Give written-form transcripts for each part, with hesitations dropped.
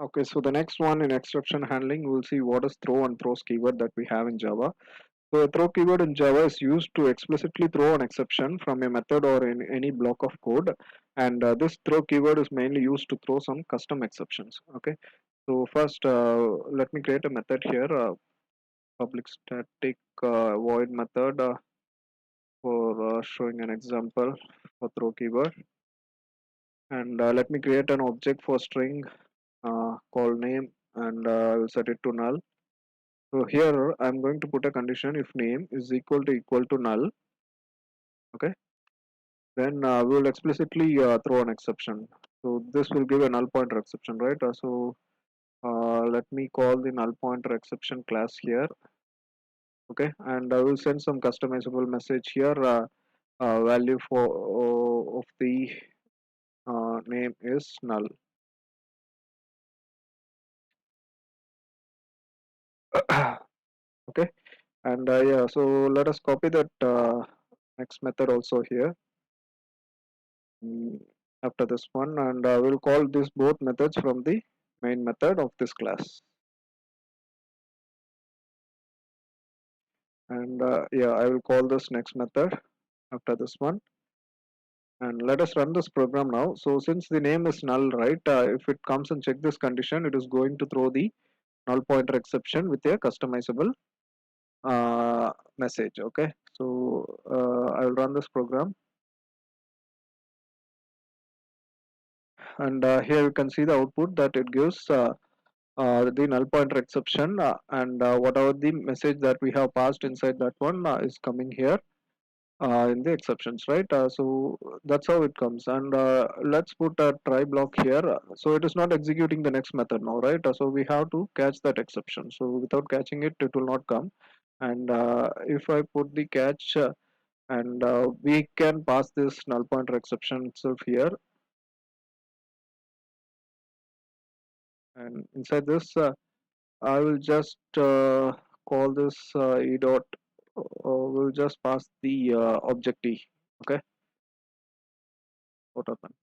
Okay, so the next one in exception handling, we'll see what is throw and throws keyword that we have in Java. So a throw keyword in Java is used to explicitly throw an exception from a method or in any block of code, and this throw keyword is mainly used to throw some custom exceptions. Okay, so first let me create a method here, public static void method for showing an example for throw keyword, and let me create an object for string called name, and I will set it to null. So here I'm going to put a condition if name is equal to null. Okay, then we will explicitly throw an exception. So this will give a null pointer exception, right? Let me call the null pointer exception class here. Okay, and I will send some customizable message here. Value for of the name is null. Okay, and yeah, so let us copy that next method also here. mm, After this one, and we'll call this both methods from the main method of this class. And yeah, I will call this next method after this one, and let us run this program now. So since the name is null, right, if it comes and check this condition, it is going to throw the null pointer exception with a customizable message. Okay, so I will run this program, and here you can see the output that it gives the null pointer exception, and whatever the message that we have passed inside that one is coming here in the exceptions, right? So that's how it comes, and let's put a try block here. So it is not executing the next method now, right? So we have to catch that exception. So without catching it, it will not come. And if I put the catch, and we can pass this null pointer exception itself here, and inside this, I will just call this e dot. We'll just pass the object e. Okay, what happened?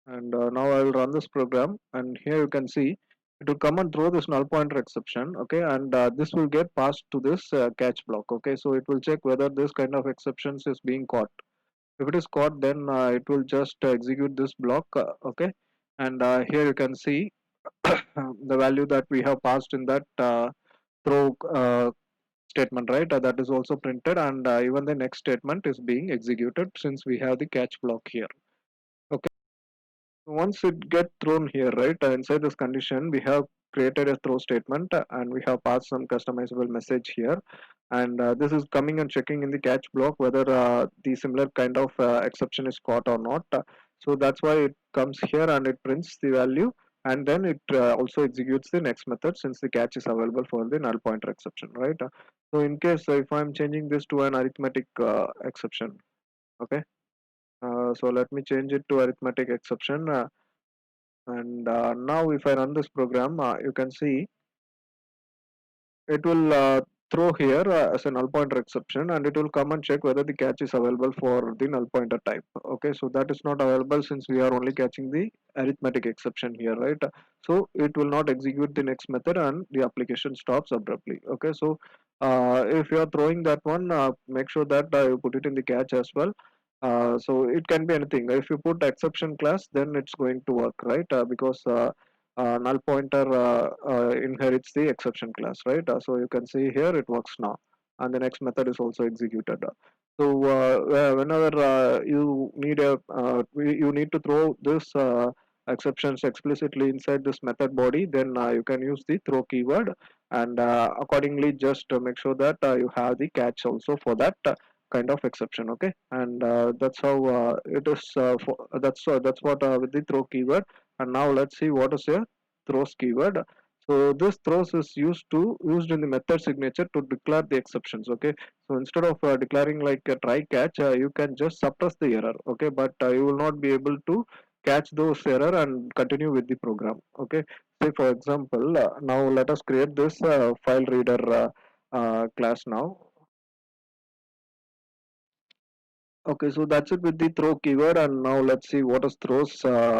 And now I will run this program, and here you can see it will come and throw this null pointer exception. Okay, and this will get passed to this catch block. Okay, so it will check whether this kind of exceptions is being caught. If it is caught, then it will just execute this block. Okay, and here you can see the value that we have passed in that throw statement, right? That is also printed, and even the next statement is being executed since we have the catch block here. Okay, once it get thrown here, right, inside this condition, we have created a throw statement, and we have passed some customizable message here, and this is coming and checking in the catch block whether the similar kind of exception is caught or not. So that's why it comes here and it prints the value, and then it also executes the next method since the catch is available for the null pointer exception, right? So in case if I'm changing this to an arithmetic exception. Okay, so let me change it to arithmetic exception, and now if I run this program, you can see it will throw here as a null pointer exception, and it will come and check whether the catch is available for the null pointer type. Okay, so that is not available since we are only catching the arithmetic exception here, right? So it will not execute the next method and the application stops abruptly. Okay, so if you are throwing that one, make sure that you put it in the catch as well. So it can be anything. If you put exception class, then it's going to work, right? Because null pointer inherits the exception class, right? So you can see here it works now, and the next method is also executed. So whenever you need to throw this exceptions explicitly inside this method body, then you can use the throw keyword, and accordingly just make sure that you have the catch also for that kind of exception. Okay, and that's how it is. That's what with the throw keyword. And now let's see what is a throws keyword. So this throws is used in the method signature to declare the exceptions. Okay, so instead of declaring like a try catch, you can just suppress the error. Okay, but you will not be able to catch those error and continue with the program. Okay, say for example, now let us create this file reader class now. Okay, so that's it with the throw keyword, and now let's see what is throws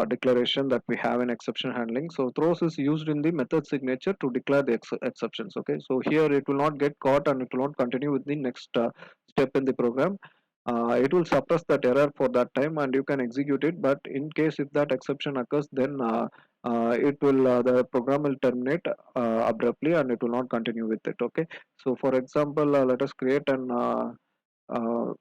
declaration that we have in exception handling. So throws is used in the method signature to declare the exceptions. Okay, so here it will not get caught and it will not continue with the next step in the program. It will suppress that error for that time and you can execute it. But in case if that exception occurs, then it will the program will terminate abruptly and it will not continue with it. Okay, so for example, let us create an uh,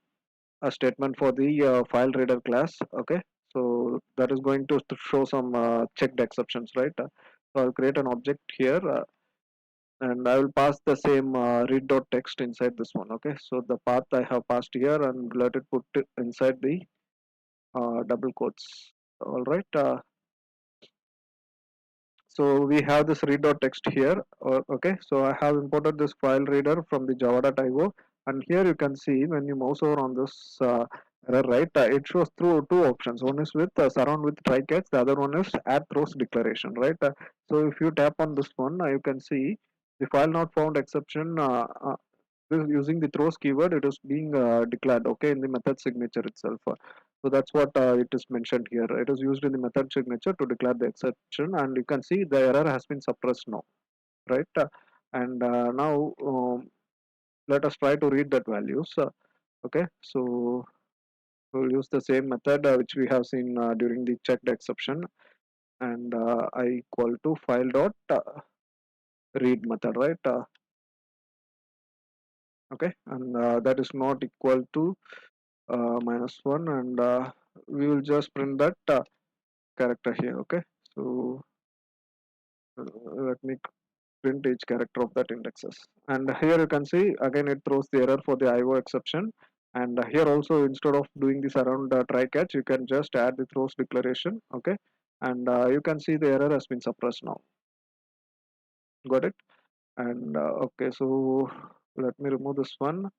a statement for the file reader class. Okay, so that is going to show some checked exceptions, right? So I'll create an object here, and I will pass the same read.text inside this one. Okay, so the path I have passed here and let it put it inside the double quotes. All right, so we have this read.txt here. Okay, so I have imported this file reader from the java.io, and here you can see when you mouse over on this error, right, it shows through two options. One is with surround with try catch, the other one is add throws declaration, right? So if you tap on this one, you can see the file not found exception. This using the throws keyword, it is being declared, okay, in the method signature itself. So that's what it is mentioned here. It is used in the method signature to declare the exception, and you can see the error has been suppressed now, right? And now let us try to read that values. Okay, so we'll use the same method which we have seen during the checked exception, and I equal to file dot read method, right? Okay, and that is not equal to -1, and we will just print that character here. Okay, so let me print each character of that indexes, and here you can see again it throws the error for the IO exception. And here also, instead of doing this around try catch, you can just add the throws declaration. Okay, and you can see the error has been suppressed now. Got it? And okay, so let me remove this one.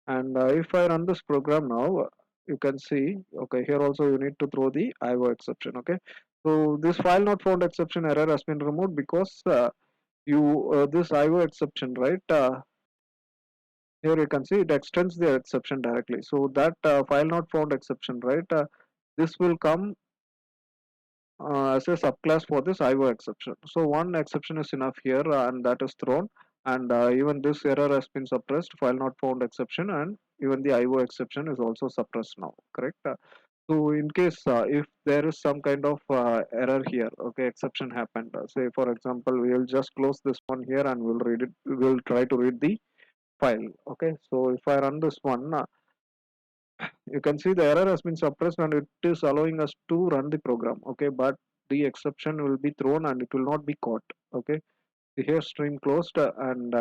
And if I run this program now, you can see, okay, here also you need to throw the IO exception. Okay, so this file not found exception error has been removed because you this IO exception, right? Here you can see it extends the exception directly. So that file not found exception, right? This will come as a subclass for this IO exception. So one exception is enough here, and that is thrown. And even this error has been suppressed, file not found exception, and even the IO exception is also suppressed now. Correct? So in case if there is some kind of error here, okay, exception happened. Say for example, we will just close this one here and we'll read it. We'll try to read the file. Okay, so if I run this one, you can see the error has been suppressed and it is allowing us to run the program. Okay, but the exception will be thrown and it will not be caught. Okay, here stream closed, and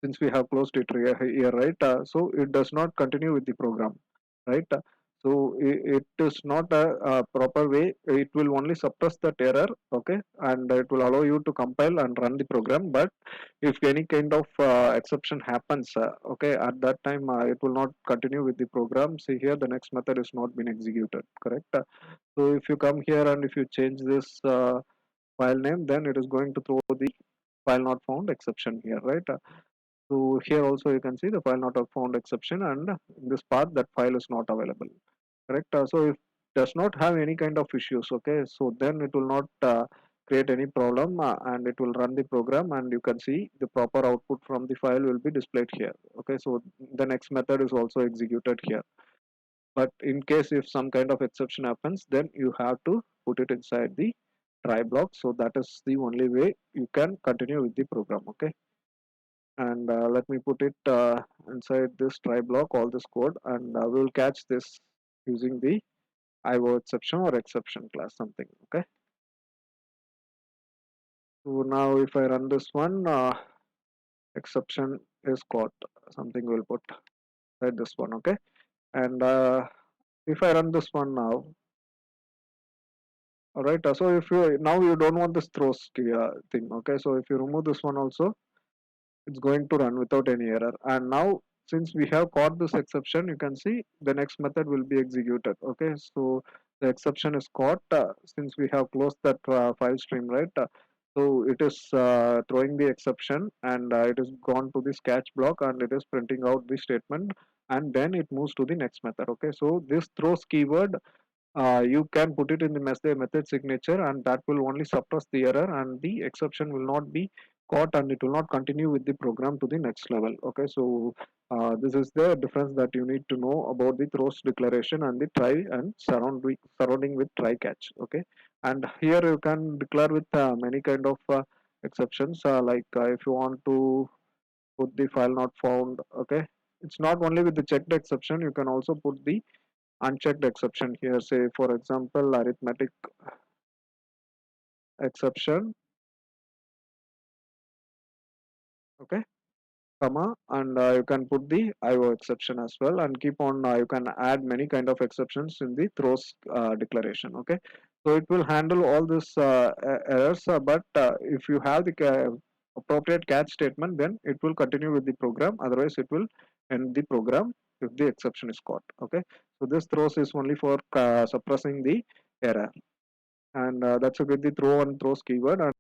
since we have closed it here, right, so it does not continue with the program, right? So it is not a proper way. It will only suppress that error. Okay, and it will allow you to compile and run the program. But if any kind of exception happens, okay, at that time it will not continue with the program. See here, the next method is not been executed. Correct? So if you come here and if you change this file name, then it is going to throw the file not found exception here, right? So here also you can see the file not found exception, and in this path that file is not available. Correct. So if does not have any kind of issues, okay, so then it will not create any problem, and it will run the program, and you can see the proper output from the file will be displayed here. Okay, so the next method is also executed here. But in case if some kind of exception happens, then you have to put it inside the try block. So that is the only way you can continue with the program. Okay, and let me put it inside this try block, all this code, and we will catch this using the IO exception or exception class something. Okay, so now if I run this one, exception is caught, something will put right this one. Okay, and if I run this one now, all right, so if you now you don't want this throws thing. Okay, so if you remove this one also, it's going to run without any error. And now since we have caught this exception, you can see the next method will be executed. Okay, so the exception is caught since we have closed that file stream, right? So it is throwing the exception, and it is gone to this catch block and it is printing out the statement, and then it moves to the next method. Okay, so this throws keyword, you can put it in the method signature, and that will only suppress the error, and the exception will not be caught, and it will not continue with the program to the next level. Okay, so this is the difference that you need to know about the throws declaration and the try and surrounding with try catch. Okay, and here you can declare with many kind of exceptions, like if you want to put the file not found. Okay, it's not only with the checked exception, you can also put the unchecked exception here, say for example arithmetic exception. Okay, comma, and you can put the IO exception as well, and keep on, you can add many kind of exceptions in the throws declaration. Okay, so it will handle all this errors, but if you have the appropriate catch statement, then it will continue with the program, otherwise it will end the program if the exception is caught. Okay, so this throws is only for suppressing the error, and that's a good the throw and throws keyword. And